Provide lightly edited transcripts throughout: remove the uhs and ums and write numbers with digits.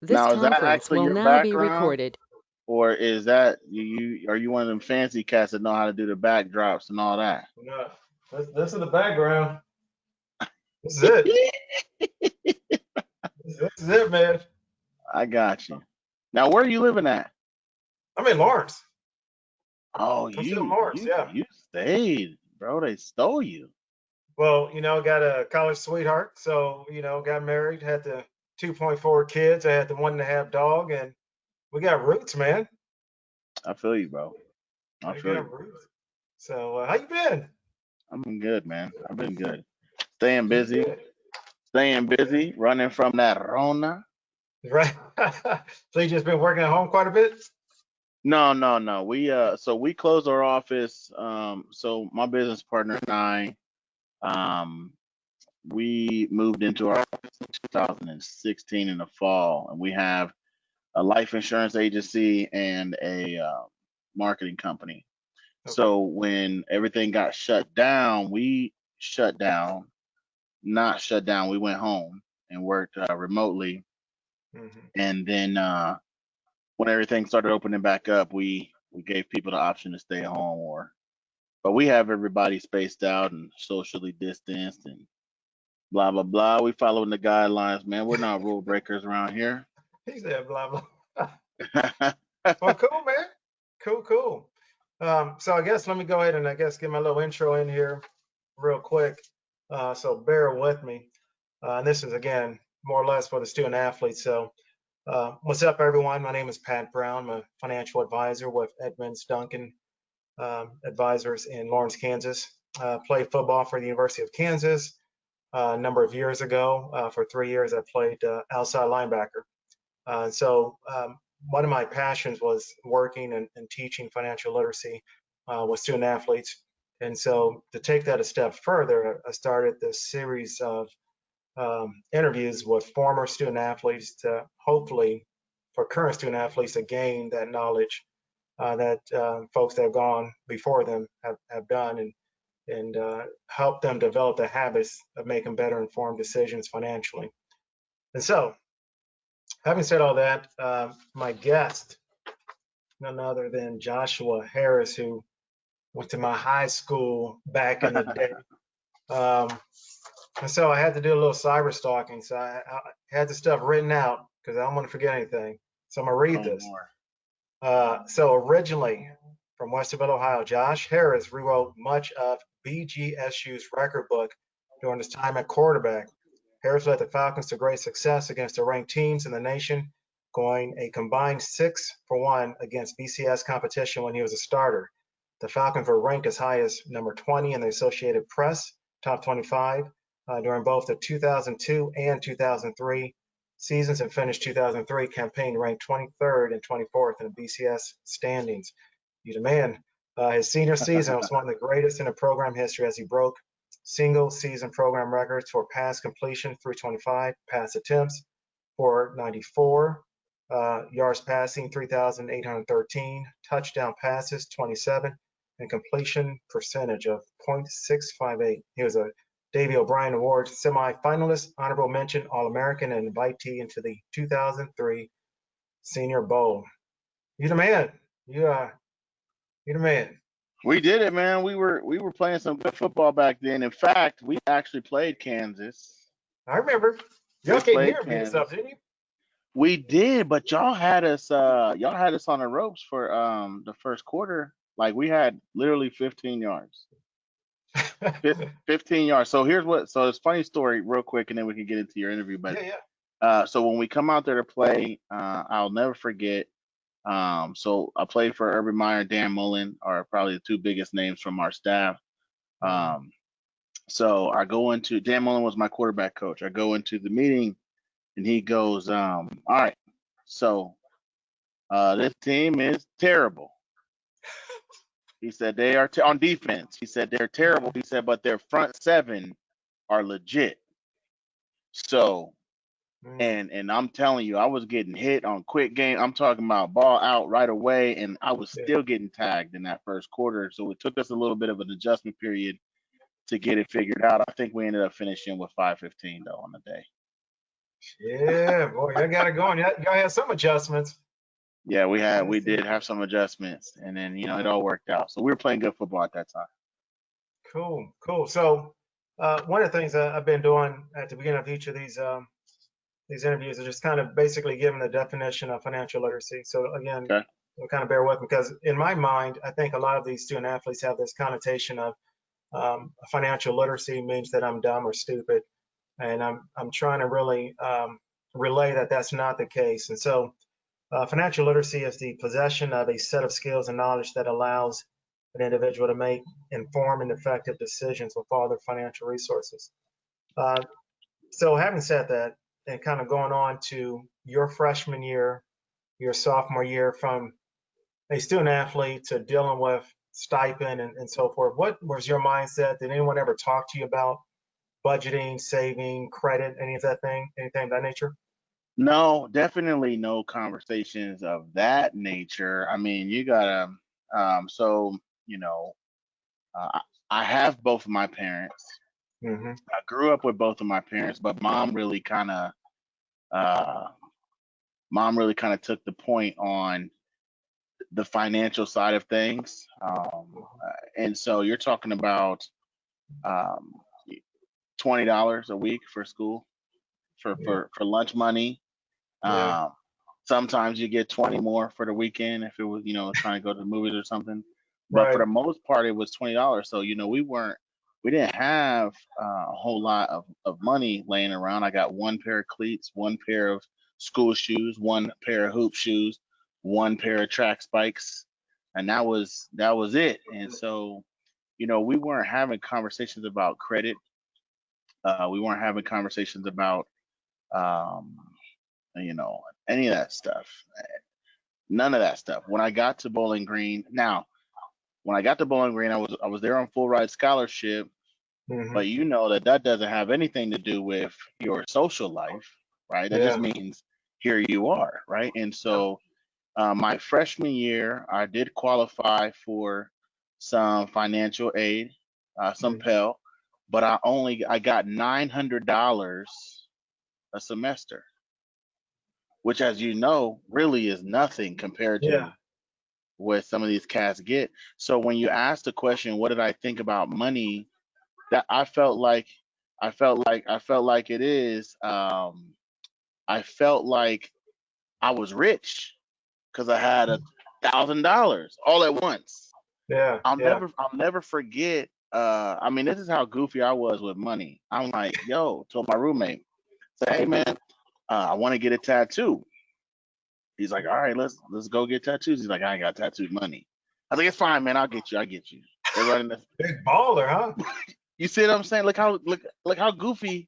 This Now, is that conference actually will your now be background, recorded. or is that are you one of them fancy cats that know how to do the backdrops and all that? No, this is the background. This is it. This is it, man. I got you. Now, where are you living at? I'm in Lawrence. Oh, I'm still in you Lawrence, you yeah. you stayed, bro. They stole you. Well, got a college sweetheart, so got married, had the 2.4 kids. I had the 1.5 dog, and we got roots, man. I feel you, bro. I I feel got you. roots. So, how you been? I've been good, man. I've been good. Staying You busy, good? staying Good. busy, running from that Rona. Right. So you just been working at home quite a bit? No, no, no. We closed our office. So my business partner and I, um, we moved into our office in 2016 in the fall, and we have a life insurance agency and a marketing company. Okay. So when everything got shut down, we shut down, not shut down. We went home and worked remotely, Hmm. and then when everything started opening back up, we gave people the option to stay home or but we have everybody spaced out and socially distanced and blah blah blah. We following the guidelines, man. We're not rule breakers around here. He said blah blah. Well, cool, man. Cool, cool. So I guess let me go ahead and I guess get my little intro in here real quick. So bear with me. And this is again more or less for the student athletes. So what's up, everyone? My name is Pat Brown. I'm a financial advisor with Edmonds Duncan Advisors in Lawrence, Kansas. Played football for the University of Kansas a number of years ago. For 3 years, I played outside linebacker. So one of my passions was working and teaching financial literacy with student athletes. And so to take that a step further, I started this series of interviews with former student athletes to hopefully for current student athletes to gain that knowledge that folks that have gone before them have done and help them develop the habits of making better informed decisions financially. And so, having said all that, my guest, none other than Joshua Harris, who went to my high school back in the day. Um, and so I had to do a little cyber stalking. So I had the stuff written out because I don't want to forget anything. So I'm going to read Oh this. more. So originally from Westerville, Ohio, Josh Harris rewrote much of BGSU's record book during his time at quarterback. Harris led the Falcons to great success against the ranked teams in the nation, going a combined 6-1 against BCS competition when he was a starter. The Falcons were ranked as high as number 20 in the Associated Press top 25 during both the 2002 and 2003 seasons and finished 2003 campaign ranked 23rd and 24th in the BCS standings. You demand. His senior season was one of the greatest in the program history as he broke single season program records for pass completion 325, pass attempts 494, yards passing 3,813, touchdown passes 27, and completion percentage of .658. He was a Davy O'Brien Award semifinalist, honorable mention, All-American, and invitee into the 2003 Senior Bowl. You the man. You you the man. We did it, man. We were playing some good football back then. In fact, we actually played Kansas. I remember. Y'all We came played here and beat us up, Kansas. didn't you? We did, but y'all had us on the ropes for the first quarter. Like we had literally 15 yards. 15 yards. So it's a funny story real quick and then we can get into your interview. But Yeah, yeah. so when we come out there to play, I'll never forget. So I played for Urban Meyer, Dan Mullen are probably the two biggest names from our staff. Mm-hmm. Um, so I go into Dan Mullen was my quarterback coach. I go into the meeting and he goes, all right, so this team is terrible. He said they are on defense. He said they're terrible. He said, but their front seven are legit. So Mm. and I'm telling you, I was getting hit on quick game. I'm talking about ball out right away, and I was Yeah. still getting tagged in that first quarter. So it took us a little bit of an adjustment period to get it figured out. I think we ended up finishing with 515 though on the day. Yeah, boy, I got it going. Y'all had some adjustments. Yeah, we Yes, did have some adjustments, and then it all worked out. So we were playing good football at that time. cool, cool. So, one of the things I've been doing at the beginning of each of these interviews is just kind of basically giving the definition of financial literacy. So again, Okay. you'll kind of bear with me because in my mind, I think a lot of these student athletes have this connotation of financial literacy means that I'm dumb or stupid, and I'm trying to really relay that that's not the case. And so, financial literacy is the possession of a set of skills and knowledge that allows an individual to make informed and effective decisions with all their financial resources. Uh, so, having said that, and kind of going on to your freshman year, your sophomore year, from a student athlete to dealing with stipend and so forth, what was your mindset? Did anyone ever talk to you about budgeting, saving, credit, any of that thing, anything of that nature? No, definitely no conversations of that nature. I mean, you gotta, so, you know, uh, I have both of my parents. Mm-hmm. I grew up with both of my parents, but uh, mom really kind of took the point on the financial side of things. And so you're talking about um, $20 a week for school, Yeah. for lunch money. Yeah. Um, Sometimes you get 20 more for the weekend if it was, trying to go to the movies or something. But for Right. the most part, it was $20. So, we didn't have a whole lot of money laying around. I got one pair of cleats, one pair of school shoes, one pair of hoop shoes, one pair of track spikes, and that was it. And so, we weren't having conversations about credit. We weren't having conversations about um, you know, any of that stuff. None of that stuff. When I got to Bowling Green, now when I got to Bowling Green, I was there on full ride scholarship, Mm-hmm. but you know that doesn't have anything to do with your social life, right? That just Yeah. means here you are, right? And so my freshman year, I did qualify for some financial aid, some Mm. Pell, but I got $900 a semester, which, as you know, really is nothing compared Yeah. to what some of these cats get. So when you ask the question, what did I think about money? That I felt like it is. I felt like I was rich because I had $1,000 all at once. Yeah. I'll Yeah. never I'll never forget. I mean, this is how goofy I was with money. I'm like, yo, told my roommate, say, hey man, I want to get a tattoo. He's like, all right, let's go get tattoos. He's like, I ain't got tattooed money. I was like, it's fine, man. I'll get you. Everybody, Big baller, huh? you see what I'm saying? Look how goofy. I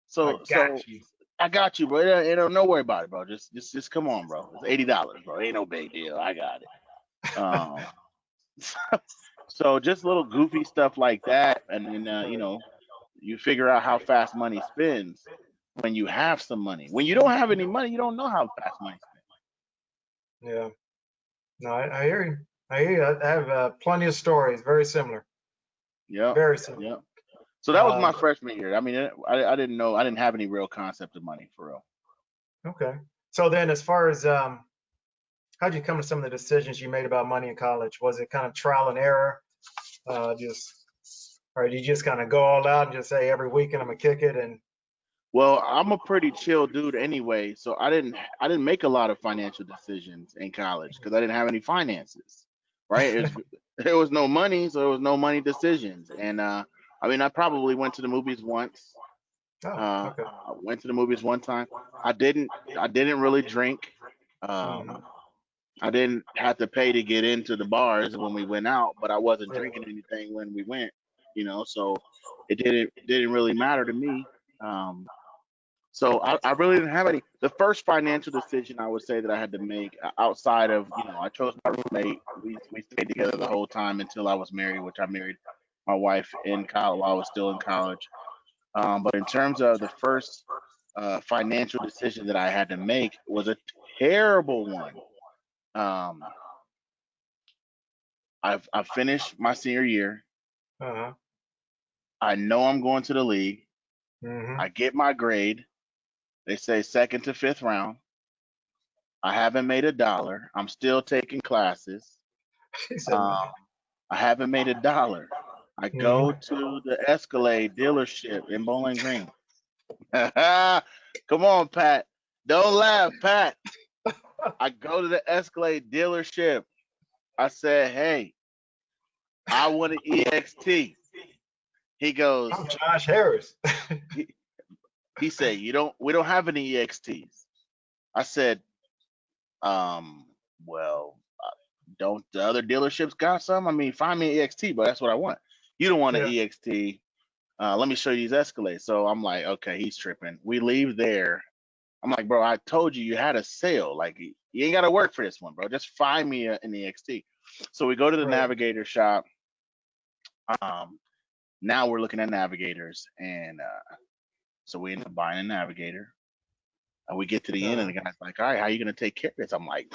So got you. I got you, bro. Don't worry about it, bro. Just come on, bro. It's $80, bro. Ain't no big deal. I got it. So just little goofy stuff like that, and then you figure out how fast money spins when you have some money. When you don't have any money, you don't know how fast money spins. Yeah. No, I hear you. I hear you. I have plenty of stories, very similar. Yep, Very similar. yep. So that was my Um, freshman year. I mean, I didn't know, I didn't have any real concept of money for real. okay. So then, as far as how'd you come to some of the decisions you made about money in college? Was it kind of trial and error? Just, or did you just kind of go all out and just say every weekend I'm gonna kick it? And Well, I'm a pretty chill dude anyway, so I didn't make a lot of financial decisions in college because I didn't have any finances, right? There was no money, so there was no money decisions. And I mean, I probably went to the movies once. oh, okay. I went to the movies one time. I didn't really drink. Hmm. Um, I didn't have to pay to get into the bars when we went out, but I wasn't Yeah. drinking anything when we went, so it didn't really matter to me. Um, so I really didn't have any. The first financial decision I would say that I had to make outside of, I chose my roommate. We stayed together the whole time until I was married, which I married my wife in college while I was still in college. But in terms of the first financial decision that I had to make was a terrible one. Um, I've finished my senior year. Uh-huh. I know I'm going to the league. Hmm. I get my grade. They say second to fifth round. I haven't made $1. I'm still taking classes. He said, Um, I haven't made $1. I go mm-hmm. to the Escalade dealership in Bowling Green. Come on, Pat. Don't laugh, Pat. I go to the Escalade dealership. I said, hey, I want an EXT. He goes, I'm Josh Harris. he said, we don't have any EXTs. I said, well, don't the other dealerships got some? I mean, find me an EXT, but that's what I want. You don't want an Yeah, EXT. Let me show you these Escalades. So I'm like, okay, he's tripping. We leave there. I'm like, bro, I told you you had a sale. Like, you ain't got to work for this one, bro. Just find me an EXT. So we go to the right, Navigator shop. Now we're looking at Navigators, and so we end up buying a Navigator. And we get to the end, and uh, the guy's like, all right, how you gonna take care of this? I'm like,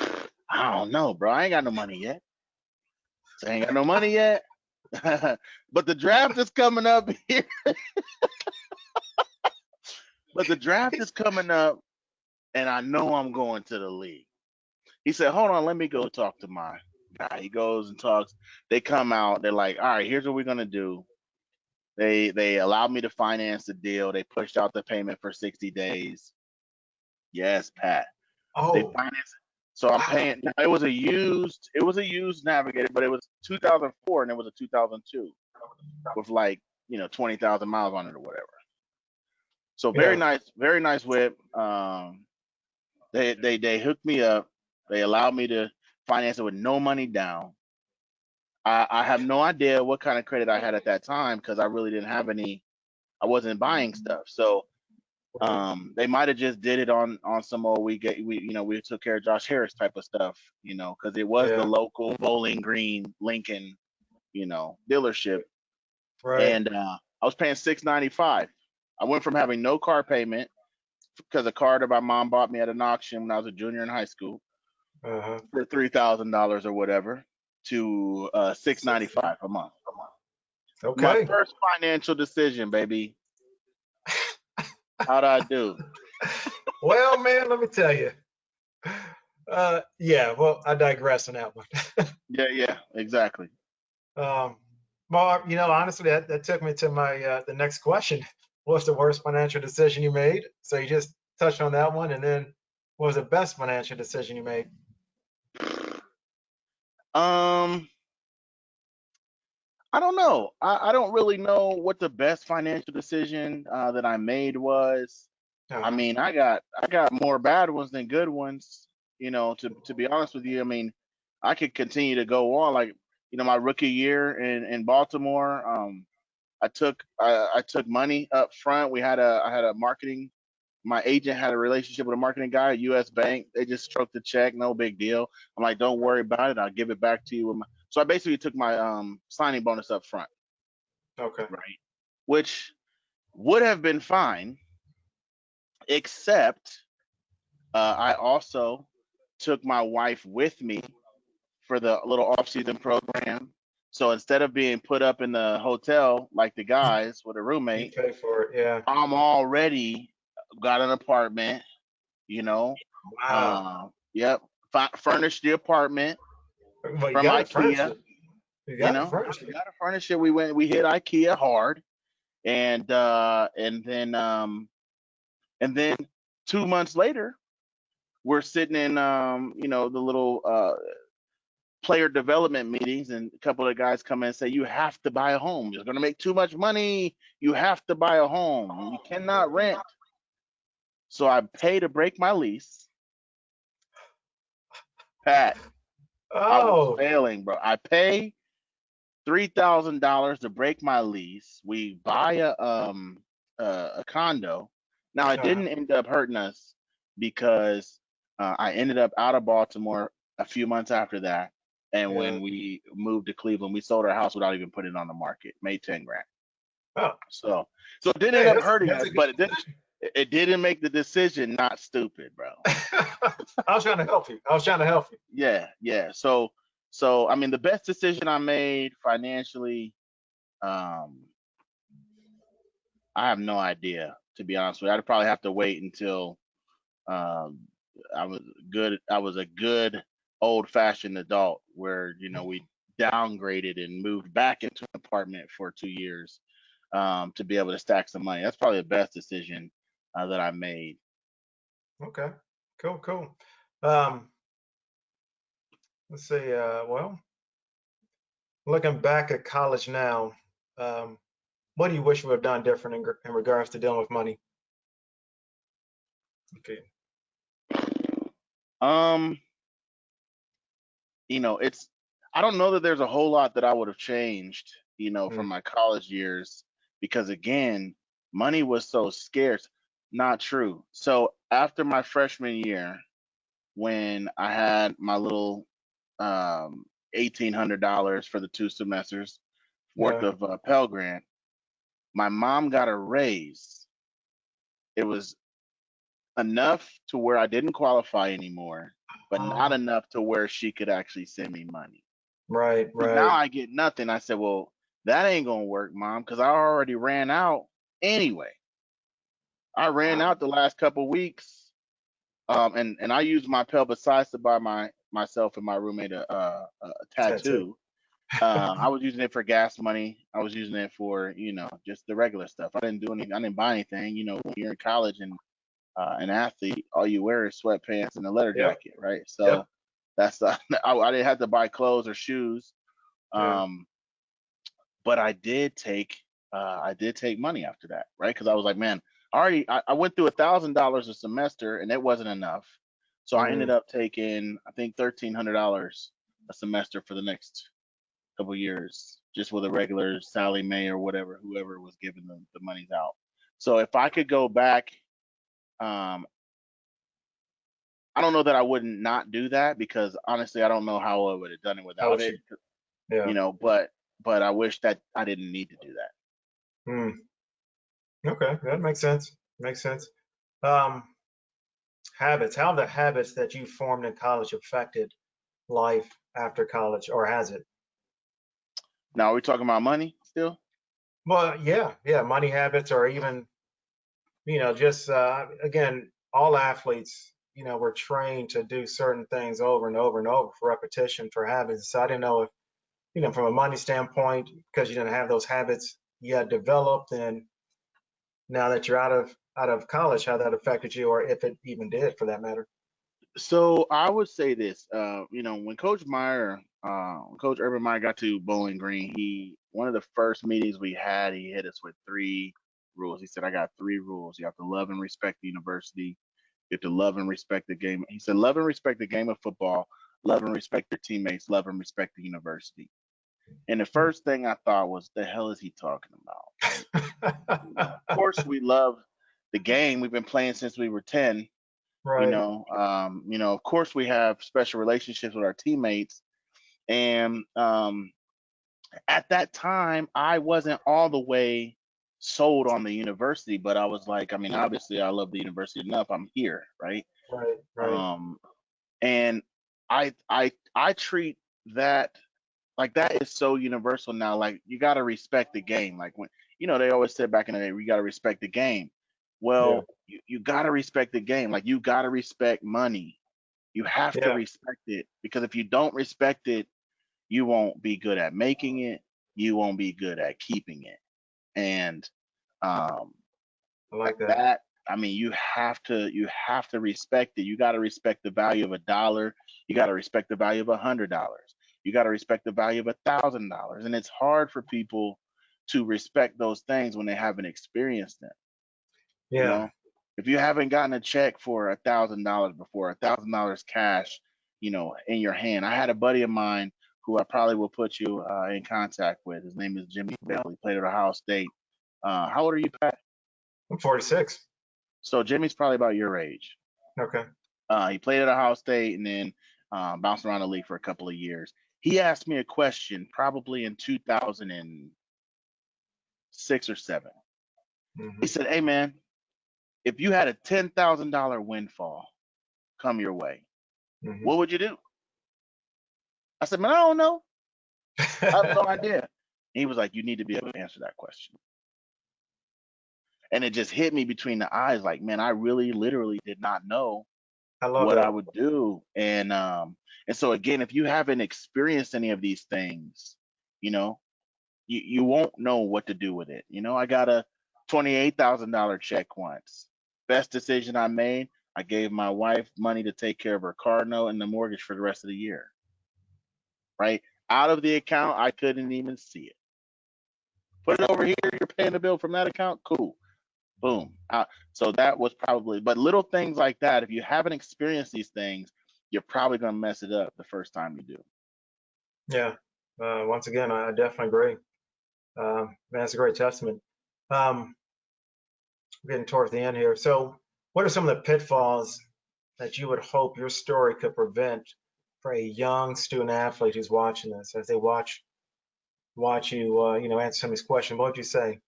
I don't know, bro. I ain't got no money yet. So I ain't got no money yet. But the draft is coming up here. But the draft is coming up, and I know I'm going to the league. He said, hold on, let me go talk to my guy. He goes and talks. They come out. They're like, all right, here's what we're gonna do. They allowed me to finance the deal. They pushed out the payment for 60 days. Yes, Pat. They oh, financed it. So I'm wow, paying. Now, it was a used Navigator, but it was 2004 and it was a 2002 with like 20,000 miles on it or whatever. So yeah, very nice whip. They hooked me up. They allowed me to finance it with no money down. I have no idea what kind of credit I had at that time because I really didn't have any. I wasn't buying stuff. So right, they might have just did it on some old we took care of Josh Harris type of stuff, because it was the yeah, local Bowling Green Lincoln, dealership, right, and I was paying $695. I went from having no car payment because a car that my mom bought me at an auction when I was a junior in high school uh-huh. for $3,000 or whatever to $695 a month. My Okay. first financial decision, baby. How'd I do? Well, man, let me tell you. Yeah, well, I digress on that one. Yeah, exactly. Um, well, honestly, that took me to my the next question. What's the worst financial decision you made? So you just touched on that one, and then what was the best financial decision you made? Um, I don't know. I don't really know what the best financial decision that I made was. I Uh-huh. mean, I got more bad ones than good ones. To be honest with you, I mean, I could continue to go on. Like, my rookie year in Baltimore, I took money up front. I had a marketing. My agent had a relationship with a marketing guy at U.S. Bank. They just stroked the check, no big deal. I'm like, don't worry about it. I'll give it back to you. So I basically took my signing bonus up front, Okay. right? Which would have been fine, except I also took my wife with me for the little off-season program. So instead of being put up in the hotel like the You guys with a you roommate, pay for it, yeah. I'm already got an apartment. You know, Wow. yep, furnished the apartment Well, you from got to furnish IKEA. it. You got to furnish We it. got to furnish it. We hit IKEA hard, and then 2 months later, we're sitting in the little player development meetings, and a couple of guys come in and say, you have to buy a home. You're going to make too much money. You have to buy a home. You cannot rent. So I pay to break my lease. Pat, I was Oh, failing, bro. I pay $3,000 to break my lease. We buy a condo. Now it uh, didn't end up hurting us because I ended up out of Baltimore a few months after that. And yeah. when we moved to Cleveland, we sold our house without even putting it on the market. Made 10 grand. Oh, So it didn't end hey, up that's hurting that's us, a good but it didn't make the decision not stupid, bro. decision. I was trying to help you. I was trying to help you. Yeah. So I mean, the best decision I made financially, um, I have no idea, to be honest with you. I'd probably have to wait until Um, I was a good old-fashioned adult where we downgraded and moved back into an apartment for 2 years to be able to stack some money. That's probably the best decision that I made. Okay. Cool, cool. Um, let's see. Well, looking back at college now, um, what do you wish you would have done different in regards to dealing with money? Okay. Um, it's I don't know that there's a whole lot that I would have changed, from Mm, my college years because again, money was so scarce. Not true. So after my freshman year, when I had my little $1,800 for the 2 semesters worth yeah. of Pell Grant, my mom got a raise. It was enough to where I didn't qualify anymore, but not Oh, enough to where she could actually send me money. right, So now right. I get nothing. I said, well, that ain't gonna work, mom, because I already ran out anyway. I ran Wow. out the last couple weeks, and I used my Pell besides to buy myself and my roommate a Tattoo. tattoo. I was using it for gas money. I was using it for just the regular stuff. I didn't do anything. I didn't buy anything. When you're in college and an athlete, all you wear is sweatpants and a leather Yep, jacket, right? yep, So that's I didn't have to buy clothes or shoes. yeah. Um, but I did take money after that, right? Because I was like, man, I went through $1,000 a semester and it wasn't enough. So I ended Mm, up taking I think $1,300 a semester for the next couple years, just with a regular Sally Mae or whoever was giving the monies out. So if I could go back, um, I don't know that I wouldn't not do that because honestly, I don't know how I would have done it how without would it, you? Yeah. but I wish that I didn't need to do that. Mm, okay, that makes sense. Makes sense. Um, habits. How have the habits that you formed in college affected life after college, or has it? Now, are we talking about money still? Well, yeah, yeah, money habits, or even, just again, all athletes, were trained to do certain things over and over and over for repetition, for habits. So I didn't know if, from a money standpoint, because you didn't have those habits yet developed, and now that you're out of college, how that affected you, or if it even did, for that matter. So I would say this, when Coach Urban Meyer got to Bowling Green, one of the first meetings we had, he hit us with three rules. He said, "I got three rules. You have to love and respect the university. You have to love and respect the game." He said, "Love and respect the game of football. Love and respect your teammates. Love and respect the university." And the first thing I thought was, "The hell is he talking about?" Right? Of course, we love the game. We've been playing since we were 10. Right. Of course we have special relationships with our teammates. And at that time, I wasn't all the way sold on the university, but I was like, I mean, obviously I love the university enough. I'm here, right? Right. Right. Um, and I treat that like that is so universal now. Like you gotta respect the game. Like when they always said back in the day, we gotta respect the game. Yeah. Well, you gotta respect the game. Like you gotta respect money. You have to Yeah. respect it because if you don't respect it, you won't be good at making it. You won't be good at keeping it. And um, I like that. that, I mean, you have to respect it. You got to respect the value of $1. You got to respect the value of $100. You got to respect the value of $1,000. And it's hard for people to respect those things when they haven't experienced them. You Yeah. know, if you haven't gotten a check for $1,000 before, $1,000 cash, in your hand. I had a buddy of mine who I probably will put you in contact with. His name is Jimmy Bell. He played at Ohio State. How old are you, Pat? I'm 46. So Jimmy's probably about your age. Okay. He played at Ohio State and then bounced around the league for a couple of years. He asked me a question probably in 2006 or seven. He Hmm. said, "Hey man, if you had a $10,000 windfall come your way, Hmm. what would you do?" I said, "Man, I don't know. I have no idea." And he was like, "You need to be able to answer that question." And it just hit me between the eyes, like, man, I really literally did not know I love what I that. would do. And so again, if you haven't experienced any of these things, you know, you won't know what to do with it. I got a $28,000 check once. Best decision I made. I gave my wife money to take care of her car note and the mortgage for the rest of the year. Right out of the account, I couldn't even see it. Put it over here. You're paying the bill from that account. Cool. Boom. So that was probably, but little things like that. If you haven't experienced these things, you're probably gonna mess it up the first time you do. Yeah. Once again, I definitely agree. Man, it's a great testament. Um, Getting towards the end here. So, what are some of the pitfalls that you would hope your story could prevent for a young student athlete who's watching this as they watch you, answer some of these questions? What would you say?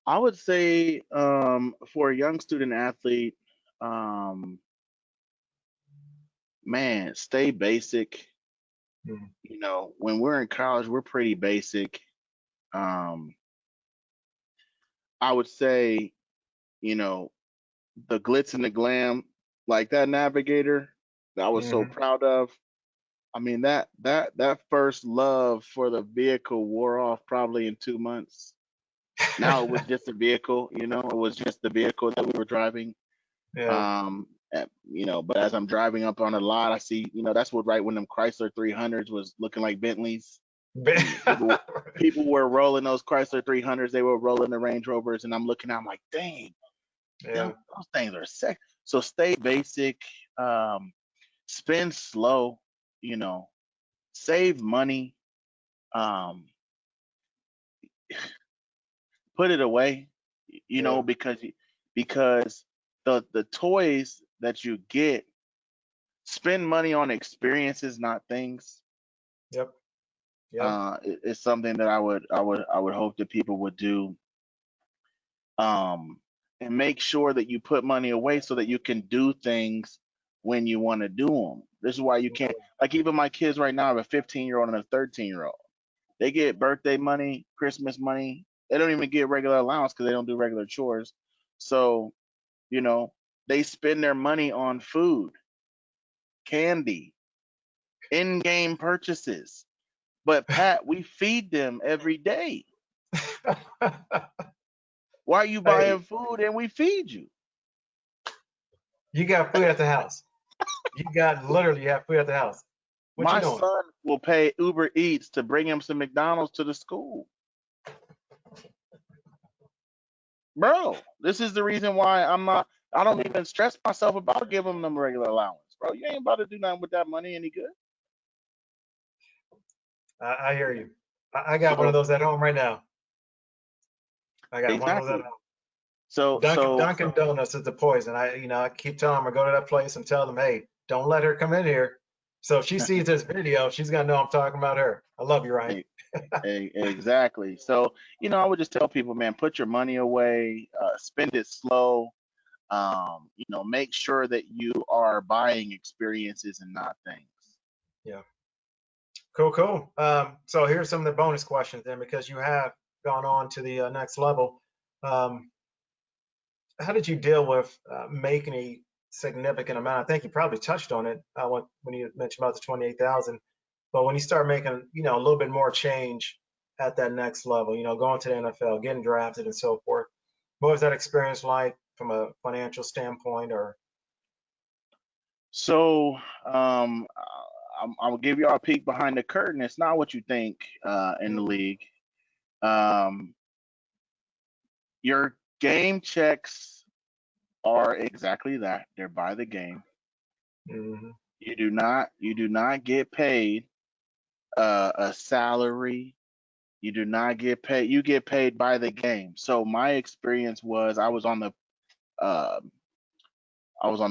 I would say for a young student athlete, um, man, stay basic. Mm, When we're in college, we're pretty basic. Um, I would say, you know, the glitz and the glam, like that navigator that I was so hmm proud of. I mean, that first love for the vehicle wore off probably in 2 months. Now it was just a vehicle, it was just the vehicle that we were driving. Yeah. But as I'm driving up on a lot, I see, that's what right when them Chrysler 300s was looking like Bentleys. And people were rolling those Chrysler 300s, they were rolling the Range Rovers, and I'm looking at, I'm like, dang, Yeah. those things are sick. So stay basic, spend slow, you know, save money, um, put it away, Yeah. because the toys that you get, spend money on experiences, not things. Yep. Yep. It's something that I would hope that people would do, um, and make sure that you put money away so that you can do things when you want to do them. This is why you can't, like, even my kids right now, I have a 15-year-old and a 13-year-old. They get birthday money, Christmas money. They don't even get regular allowance because they don't do regular chores. So, you know, they spend their money on food, candy, in-game purchases. But Pat, we feed them every day. Why are you Hey, buying food and we feed you? you got food at the house. You have food at the house. What you My doing? son will pay Uber Eats to bring him some McDonald's to the school. Bro, this is the reason why I don't even stress myself about giving them regular allowance. Bro, you ain't about to do nothing with that money any good. I hear you. I got one of So those at home right now. I got one of those at exactly. home. So Dunkin' so Dunkin' Donuts is the poison. I keep telling them I go to that place and tell them, hey, don't let her come in here. So if she sees this video, she's gonna know I'm talking about her. I love you, Ryan. e- exactly. So, I would just tell people, man, put your money away, spend it slow. Make sure that you are buying experiences and not things. Yeah. Cool, cool. So here's some of the bonus questions then, because you have gone on to the next level. Um, how did you deal with making a significant amount? I think you probably touched on it when you mentioned about the 28,000. But when you start making, a little bit more change at that next level, going to the NFL, getting drafted, and so forth, what was that experience like from a financial standpoint? Or So, I'll give y'all a peek behind the curtain. It's not what you think in the mm-hmm, league. Um, your game checks are exactly that. They're by the game. mm-hmm, You do not get paid a salary. You do not get paid. You get paid by the game. So my experience was uh, I was on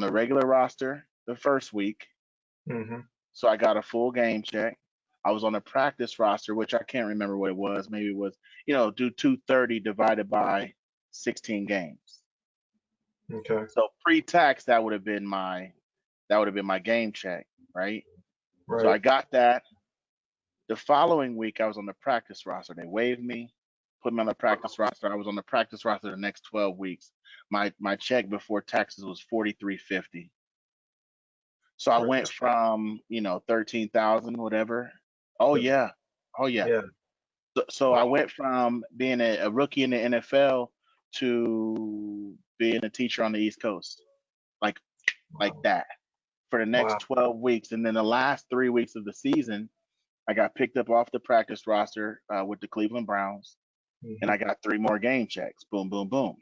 the regular roster the first week, mm-hmm, so I got a full game check. I was on the practice roster, which I can't remember what it was. Maybe it was, do 230 divided by 16 games. okay, So pre-tax, that would have been my game check, right? So right, I got that. The following week, I was on the practice roster. They waived me. put me on the practice roster. I was on the practice roster the next 12 weeks. My check before taxes was 43.50. So I went Perfect. from 13,000 whatever. Oh To, yeah, oh yeah. yeah. So I Wow. went from being a rookie in the NFL to being a teacher on the East Coast, like Wow. that, for the next Wow. 12 weeks. And then the last 3 weeks of the season, I got picked up off the practice roster with the Cleveland Browns, and I Hmm. got 3 more game checks. Boom, boom, boom.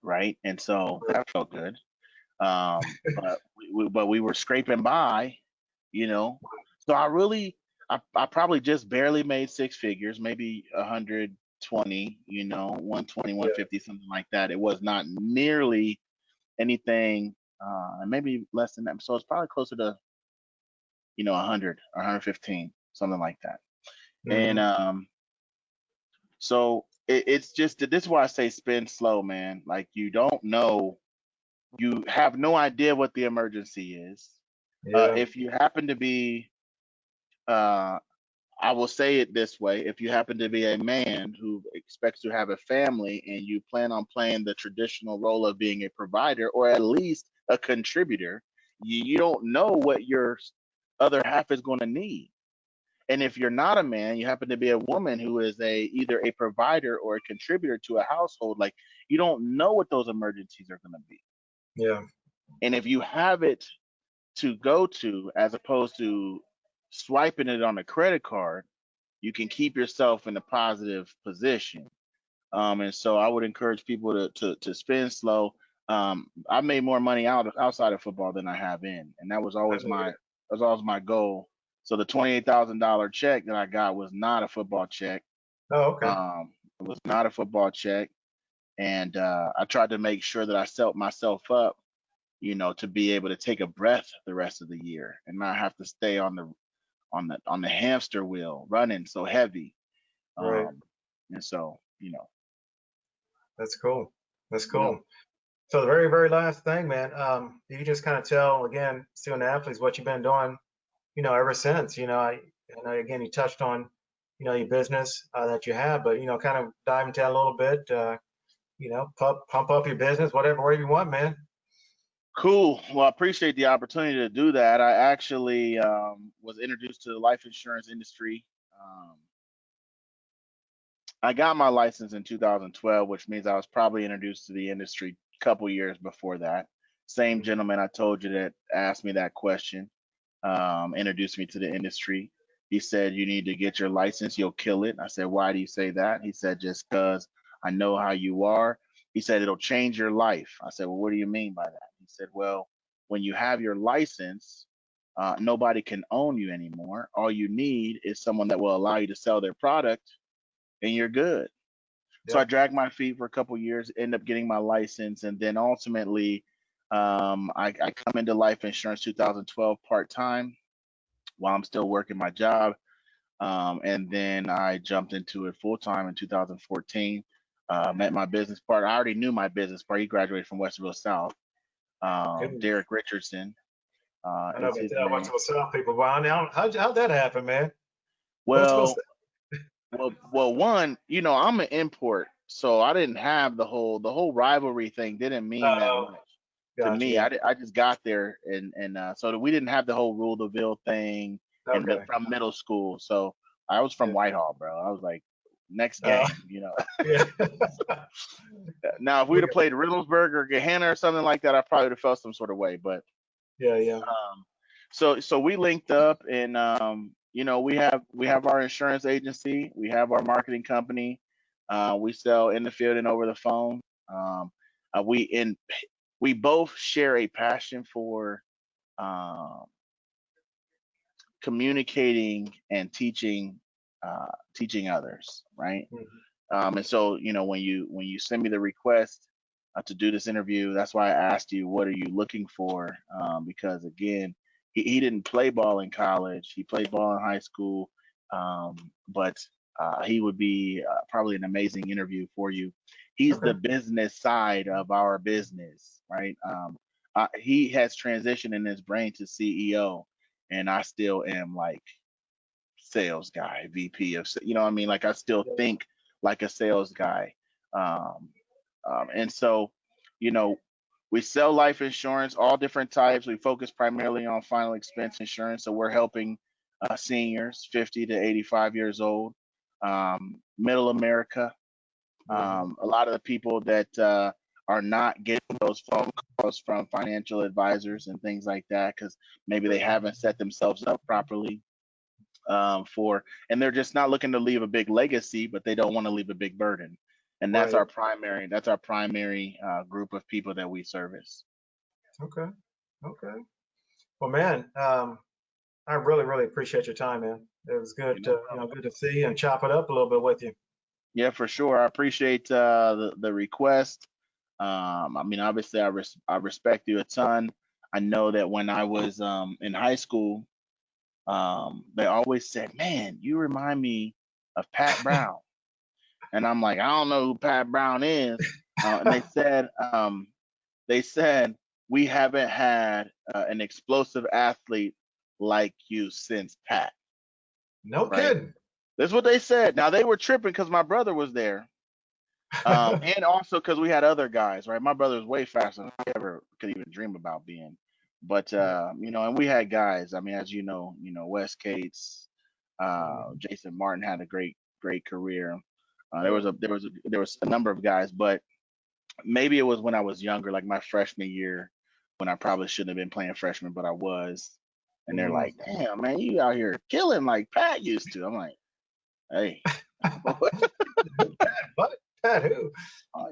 Right, and so that felt good. But we were scraping by, you know. So I probably just barely made six figures, maybe 120, 120, Yeah. 150, something like that. It was not nearly anything, maybe less than that. So it's probably closer to 100 or 115, something like that. And Hmm. so it's just that this is why I say spend slow, man. Like you don't know, you have no idea what the emergency is. Yeah. If you happen to be, uh, I will say it this way: if you happen to be a man who expects to have a family and you plan on playing the traditional role of being a provider or at least a contributor, you don't know what your other half is going to need. And if you're not a man, you happen to be a woman who is either a provider or a contributor to a household, like you don't know what those emergencies are going to be. Yeah. And if you have it to go to as opposed to swiping it on a credit card, you can keep yourself in a positive position. And so I would encourage people to spend slow. I made more money outside of football than I have in, and that was I always knew my that. that was always my goal. So the $28,000 check that I got was not a football check. Oh, okay. It was not a football check, and I tried to make sure that I set myself up, to be able to take a breath the rest of the year and not have to stay on the hamster wheel running so heavy. Right. Um, and so, That's cool. That's yeah. cool. So the very, very last thing, man, you just kind of tell again, student athletes what you've been doing, ever since. I know again you touched on, your business that you have, but kind of dive into that a little bit. Pump up your business, whatever you want, man. Cool. Well, I appreciate the opportunity to do that. I actually was introduced to the life insurance industry. Um, I got my license in 2012, which means I was probably introduced to the industry a couple years before that. Same Mhm. gentleman I told you that asked me that question, introduced me to the industry. He said, "You need to get your license, you'll kill it." I said, "Why do you say that?" He said, "Just because I know how you are." He said, "It'll change your life." I said, "Well, what do you mean by that?" He said, "Well, when you have your license, nobody can own you anymore. All you need is someone that will allow you to sell their product, and you're good." So I Yep. dragged my feet for a couple years, end up getting my license, and then ultimately, I come into life insurance 2012 part time while I'm still working my job, and then I jumped into it full time in 2014. Met my business partner. I already knew my business partner. He graduated from Westerville South. Good. Derek Richardson I know is about his that. I went name. to South people. Wow, now how'd that happen, man? What's supposed Well, one, I'm an import, so I didn't have the whole rivalry thing didn't mean that Oh, much to gotcha. me. Yeah. I just got there, and so that we didn't have the whole rule the Ville thing Okay. from middle school. So I was from Yeah. Whitehall, bro. I was like next Uh, game. yeah. Now if we'd We have got, played Reynoldsburg or Gehanna or something like that, I probably would have felt some sort of way. But yeah, yeah. um, so we linked up, and we have our insurance agency, we have our marketing company, we sell in the field and over the phone. Um, we both share a passion for um, communicating and teaching others, right? Mhm. And so, when you send me the request to do this interview, that's why I asked you, what are you looking for? Because again, he didn't play ball in college. He played ball in high school, but he would be probably an amazing interview for you. He's Okay. the business side of our business, right? He has transitioned in his brain to CEO, and I still am like sales guy, VP of, you know what I mean? Like I still Yeah. think like a sales guy. Um, and so, you know, we sell life insurance, all different types. We focus primarily on final expense insurance. So we're helping seniors 50 to 85 years old, middle America. A lot of the people that are not getting those phone calls from financial advisors and things like that because maybe they haven't set themselves up properly and they're just not looking to leave a big legacy, but they don't want to leave a big burden. And that's Right. our primary group of people that we service. Okay. Okay. Well, man, I really, really appreciate your time, man. It was good No to, problem. good to see you and chop it up a little bit with you. Yeah, for sure. I appreciate the request. I mean, obviously, I respect you a ton. I know that when I was in high school, they always said, "Man, you remind me of Pat Brown," and I'm like, "I don't know who Pat Brown is." And they said we haven't had an explosive athlete like you since Pat. No Right? kidding. That's what they said. Now they were tripping because my brother was there. And also because we had other guys, right? My brother was way faster than I ever could even dream about being. But Yeah. and we had guys. I mean, as Wes Cates, Mhm. Jason Martin had a great career. There Yeah. was a number of guys, but maybe it was when I was younger, like my freshman year, when I probably shouldn't have been playing freshman, but I was. And they're Mhm. like, "Damn, man, you out here killing like Pat used to." I'm like, "Hey, Who, Pat? What? Pat who?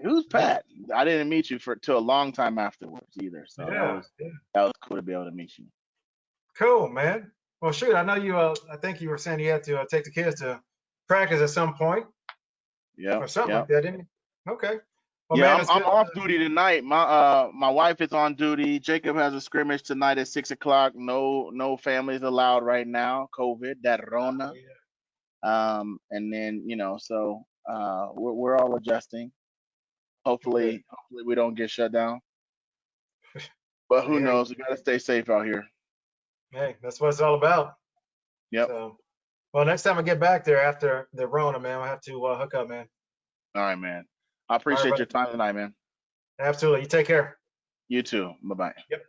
who's Yeah. Pat?" I didn't meet you for till a long time afterwards either, so Yeah. Yeah. that was cool to be able to meet you. Cool, man. Well, shoot, I know you. I think you were saying you had to take the kids to practice at some point Yep, or something like yep. that, didn't you? Okay. Well, Yeah, man, I'm it's I'm good. off duty tonight. My wife is on duty. Jacob has a scrimmage tonight at 6 o'clock. No families allowed right now. COVID, that Oh, Rona. And then so we're all adjusting. yeah. Good. Hopefully we don't get shut down. But I who hear you. knows? We gotta stay safe out here. Hey, that's what it's all about. Yep. So, well, next time I get back there after the Rona, man, I'll have to hook up, man. All right, man. I All right, appreciate brother. your time tonight, man. Absolutely. You take care. You too. Bye bye. Yep.